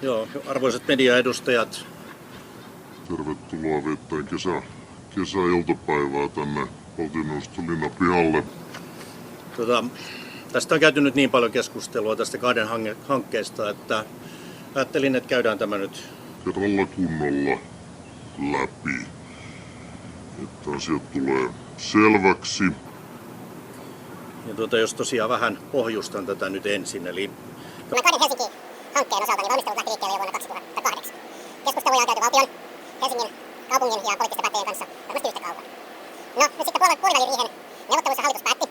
Joo, arvoisat mediaedustajat. Tervetuloa viettämään kesäiltapäivää tänne valtioneuvoston linnapihalle. Tästä on käyty nyt niin paljon keskustelua tästä kahden hankkeesta, että ajattelin, että käydään tämä nyt kerralla kunnolla läpi, että asiat tulee selväksi. Ja jos tosiaan vähän pohjustan tätä nyt ensin, eli Tämä kahden Helsinki-hankkeen osalta niin valmistelu lähti liikkeelle jo vuonna 2008. Keskusteluja on käyty valtion, Helsingin kaupungin ja poliittisten päättäjien kanssa varmasti yhtä kauan. No nyt sitten puoliväliriihen neuvotteluissa hallitus päätti,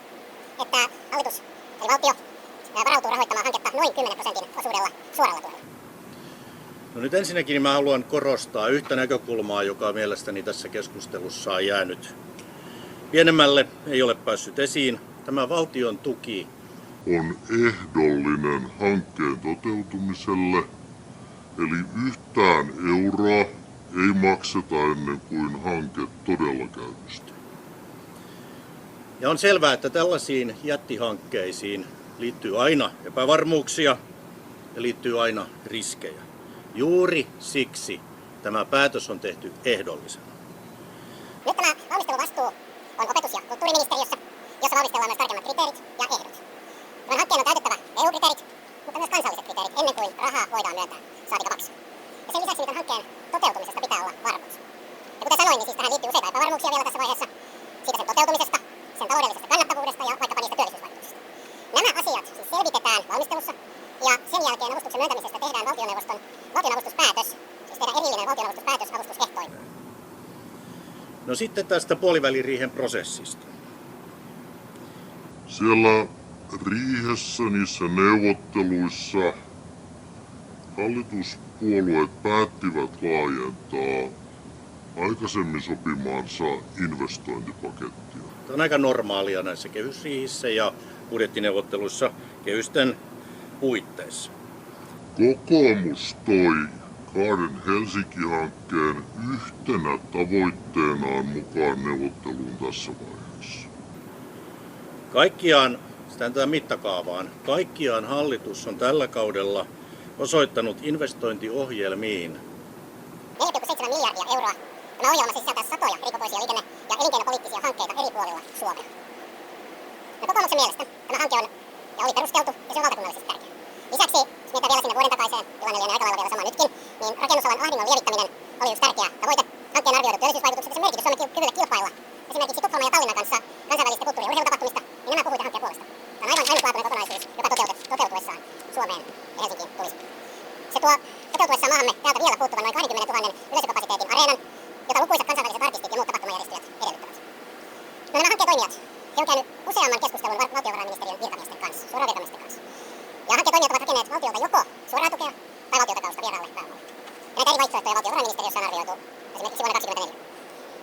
että hallitus eli valtio varautuu rahoittamaan hanketta noin 10% osuudella suoralla tuella. no nyt ensinnäkin mä haluan korostaa yhtä näkökulmaa, joka mielestäni tässä keskustelussa on jäänyt pienemmälle, ei ole päässyt esiin. Tämä valtion tuki On ehdollinen hankkeen toteutumiselle, eli yhtään euroa ei makseta ennen kuin hanke todella käynnistyy. Ja on selvää, että tällaisiin jättihankkeisiin liittyy aina epävarmuuksia ja liittyy aina riskejä. Juuri siksi tämä päätös on tehty ehdollisena. Nyt tämä valmisteluvastuu on opetus- ja kulttuuriministeriössä, jossa valmistellaan myös tarkemmat kriteerit ja ehdot. Tämän hankkeen on täytettävä EU-kriteerit, mutta myös kansalliset kriteerit ennen kuin rahaa voidaan myöntää, saatika maksaa. Ja sen lisäksi tämän hankkeen toteutumisesta pitää olla varmuus. Ja kuten sanoin, niin siis tähän liittyy useita epävarmuuksia vielä tässä vaiheessa. Siitä sen toteutumisesta, sen taloudellisesta kannattavuudesta ja vaikkapa niistä työllisyysvaikutuksista. Nämä asiat siis selvitetään valmistelussa ja sen jälkeen avustuksen myöntämisestä tehdään valtionavustuspäätös, siis tehdään erillinen valtionavustuspäätös avustusehtoin. No sitten tästä puoliväliriihen prosessista. Siellä riihessä niissä neuvotteluissa hallituspuolueet päättivät laajentaa aikaisemmin sopimaansa investointipakettia. Tämä on aika normaalia näissä kehysriihissä ja budjettineuvotteluissa kehysten puitteissa. Kokoomus toi kahden Helsinki-hankkeen yhtenä tavoitteenaan mukaan neuvotteluun tässä vaiheessa. Tätä mittakaavaan, hallitus on tällä kaudella osoittanut investointiohjelmiin 4,7 miljardia euroa. Tämä ohjelma sisältää satoja erikokoisia liikenne- ja elinkeinopoliittisia hankkeita eri puolilla Suomea. Ja kokoomuksen mielestä tämä hanke on ja oli perusteltu ja se on valtakunnallisesti tärkeä. Lisäksi, jos mietitään vielä sinne vuoden takaiseen, tilanne lienee aika lailla vielä sama nytkin, niin rakennusalan ahdingon lievittäminen oli yksi tärkeä tavoite. Hankkeen arvioidut työllisyysvaikutukset ja sen merkitys Suomen kyvylle kilpailla esimerkiksi Tukholman ja Tallinnan kanssa kansainvälisistä kulttuuri- ja urheilutapahtumista, niin nämä puhuivat hankkeen puolesta. Tämä on aivan ainutlaatuinen kokonaisuus, joka toteutuessaan Suomeen ja Helsinkiin tulisi. Se tuo toteutuessaan maahamme täältä vielä puuttuvan noin 20 000 yleisökapasiteetin areenan, jota lukuisat kansainväliset artistit ja muut tapahtumajärjestäjät edellyttävät. No nämä hankkeen toimijat, he on käynyt useamman keskustelun valtiovarainministeriön virkamiesten kanssa, suoraan virkamiesten kanssa. Ja hankkeen toimijat ovat hakeneet valtiolta joko suoraa tukea tai valtiotakausta vieraalle pääomalle. Ja näitä eri vaihtoehtoja valtiovarainministeriössä on arvioitu esimerkiksi vuonna 2024.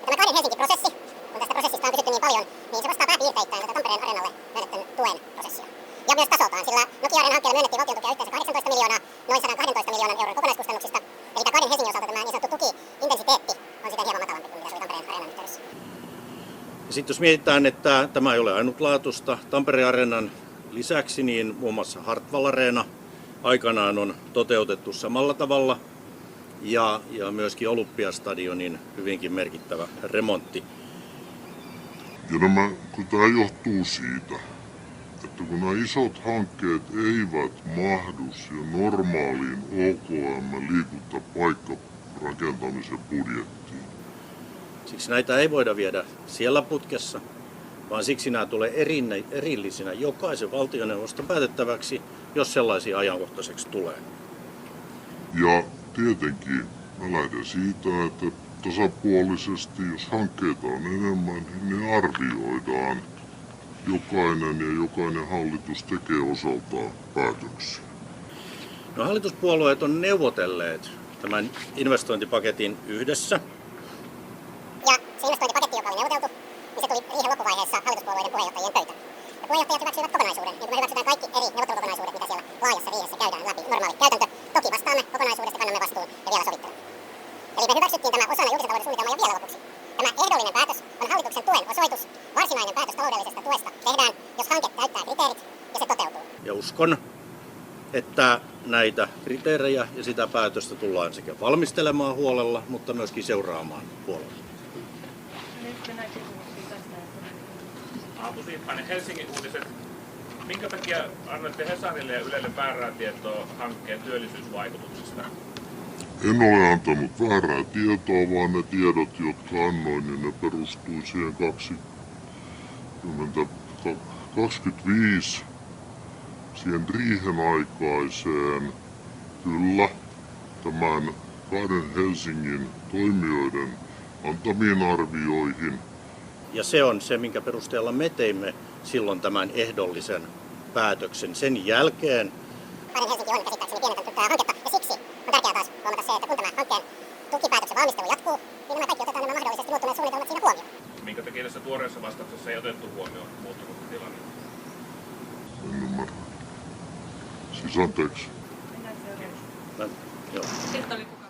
Ja tämä kahden Helsinki-prosessi, kun tästä prosessista on kysytty niin paljon, niin se vastaa pääpiirteittäin tätä Tampereen areenalle myönnetyn tuen prosessia. Ja myös tasoltaan, sillä Nokia-areen hankkeelle myönnettiin valtion tukea yhteensä 18 miljoonaa noin 112 miljoonan euron kokonaiskustannuksista. Eli tämä kahden Helsingin osalta tämä niin sanottu tuki-intensiteetti on siten hieman matalampi kuin mitä se oli Tampereen areenan yhteydessä. Ja sitten jos mietitään, että tämä ei ole ainutlaatuista, Tampereen areenan lisäksi niin muun muassa Hartwall-areena aikanaan on toteutettu samalla tavalla ja myöskin Olympiastadionin hyvinkin merkittävä remontti. Ja kun tämä johtuu siitä, että kun nämä isot hankkeet eivät mahdu normaaliin OKM-liikuntapaikkarakentamisen budjettiin. Siksi näitä ei voida viedä siellä putkessa, vaan siksi nämä tulee erillisinä jokaisen valtioneuvoston päätettäväksi, jos sellaisia ajankohtaiseksi tulee. Ja tietenkin mä lähden siitä, että tasapuolisesti, jos hankkeita on enemmän, niin ne arvioidaan. Jokainen hallitus tekee osaltaan päätöksiä. No, hallituspuolueet on neuvotelleet tämän investointipaketin yhdessä. Ja se investointipaketti, joka oli neuvoteltu, niin se tuli riihen loppuvaiheessa hallituspuolueiden puheenjohtajien pöytään. Ja puheenjohtajat hyväksyivät kokonaisuuden, niin kuin me hyväksytään kaikki eri neuvottelukokonaisuudet, mitä siellä laajassa riihessä käydään läpi. Normaali käytäntö. Toki vastaamme kokonaisuudesta, kannamme vastuun ja vielä sovittelemme. Eli me hyväksyttiin tämä osana julkisen talouden suunnitelmaa ja vielä lopuksi. Tämä ehdollinen päätös on hallituksen tuen osoitus. Varsinainen päätös taloudellisesta tuesta tehdään, jos hanke täyttää kriteerit ja se toteutuu. Ja uskon, että näitä kriteerejä ja sitä päätöstä tullaan sekä valmistelemaan huolella, mutta myöskin seuraamaan huolella. Aapo Siippainen, Helsingin Uutiset. Minkä takia annatte Hesarille ja Ylelle väärää tietoa hankkeen työllisyysvaikutuksista? En ole antanut väärää tietoa, vaan ne tiedot, jotka annoin, niin ne perustui siihen 2025 siihen riihen aikaiseen, kyllä, tämän kahden Helsingin toimijoiden antamiin arvioihin. Ja se on se, minkä perusteella me teimme silloin tämän ehdollisen päätöksen. Sen jälkeen Kahden Helsinki on käsittääkseni pienentänyt tätä hanketta, ja siksi on tärkeää taas huomata se, että kun tämä hankkeen tukipäätöksen valmistelu jatkuu, niin nämä kaikki otetaan nämä mahdollisesti muuttuneet suunnitelmat siinä huomioon. Minkä takia tässä tuoreessa vastauksessa ei otettu huomioon muuttunutta tilannetta? En ymmärrä. Siis anteeksi. joo. Sitten oli kuka?